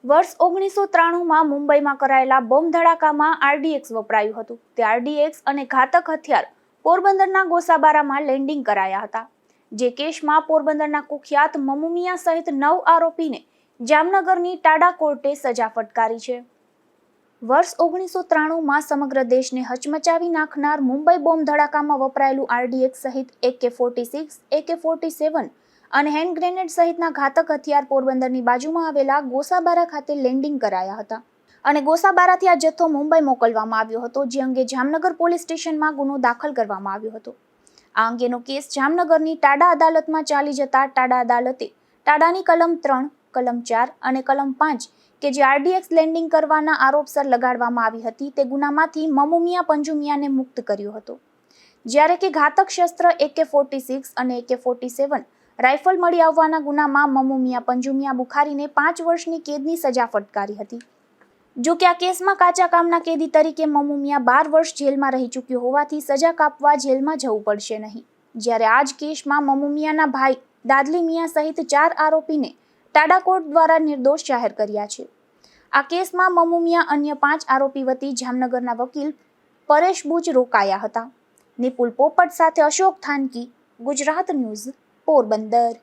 વર્ષ 1993માં મુંબઈમાં કરાયેલા બોમ્બ ધડાકામાં આરડીએક્સ વપરાયું હતું. તે આરડીએક્સ અને ઘાતક હથિયાર પોરબંદરના ગોસાબારામાં લેન્ડિંગ કરાયા હતા. જે કેસમાં પોરબંદરના કુખ્યાત મમુમિયા સહિત 9 આરોપીને જામનગરની ટાડા કોર્ટે સજા ફટકારી છે. વર્ષ 1993માં સમગ્ર દેશને હચમચાવી નાખનાર મુંબઈ બોમ્બ ધડાકામાં વપરાયેલું આરડીએક્સ સહિત AK-46, AK-47 અને હેન્ડ ગ્રેનેડ સહિતના ઘાતક હથિયાર પોરબંદરની બાજુમાં આવેલા ગોસાબારા ખાતે લેન્ડિંગ કરાયા હતા અને ગોસાબારાથી આ જથ્થો મુંબઈ મોકલવામાં આવ્યો હતો, જે અંગે જામનગર પોલીસ સ્ટેશનમાં ગુનો દાખલ કરવામાં આવ્યો હતો. આ અંગેનો કેસ જામનગરની ટાડા અદાલતમાં ચાલી જતા ટાડા અદાલતે ટાડાની કલમ 3, કલમ 4 અને કલમ 5 કે જે આરડીએક્સ લેન્ડિંગ કરવાના આરોપસર લગાડવામાં આવી હતી તે ગુનામાંથી મમુમિયા પંજુમિયાને મુક્ત કર્યો હતો. જ્યારે કે ઘાતક શસ્ત્ર AK-46 અને AK-47 રાઇફલ મળી આવવાના ગુનામાં મમુમિયા પંજુમિયા બુખારીને 5 વર્ષની કેદની સજા ફટકારી હતી. જો કે આ કેસમાં કાચા કામના કેદી તરીકે મમુમિયા 12 વર્ષ જેલમાં રહી ચૂક્યો હોવાથી સજા કાપવા જેલમાં જવું પડશે નહીં. જ્યારે આ જ કેસમાં મમુમિયાના ભાઈ દાદલી મિયા સહિત 4 આરોપીને ટાડા કોર્ટ દ્વારા નિર્દોષ જાહેર કર્યા છે. આ કેસમાં મમુમિયા અન્ય 5 આરોપી વતી જામનગરના વકીલ પરેશ બુચ રોકાયા હતા. નિપુલ પોપટ સાથે અશોક થાનકી, ગુજરાત ન્યૂઝ, પોરબંદર.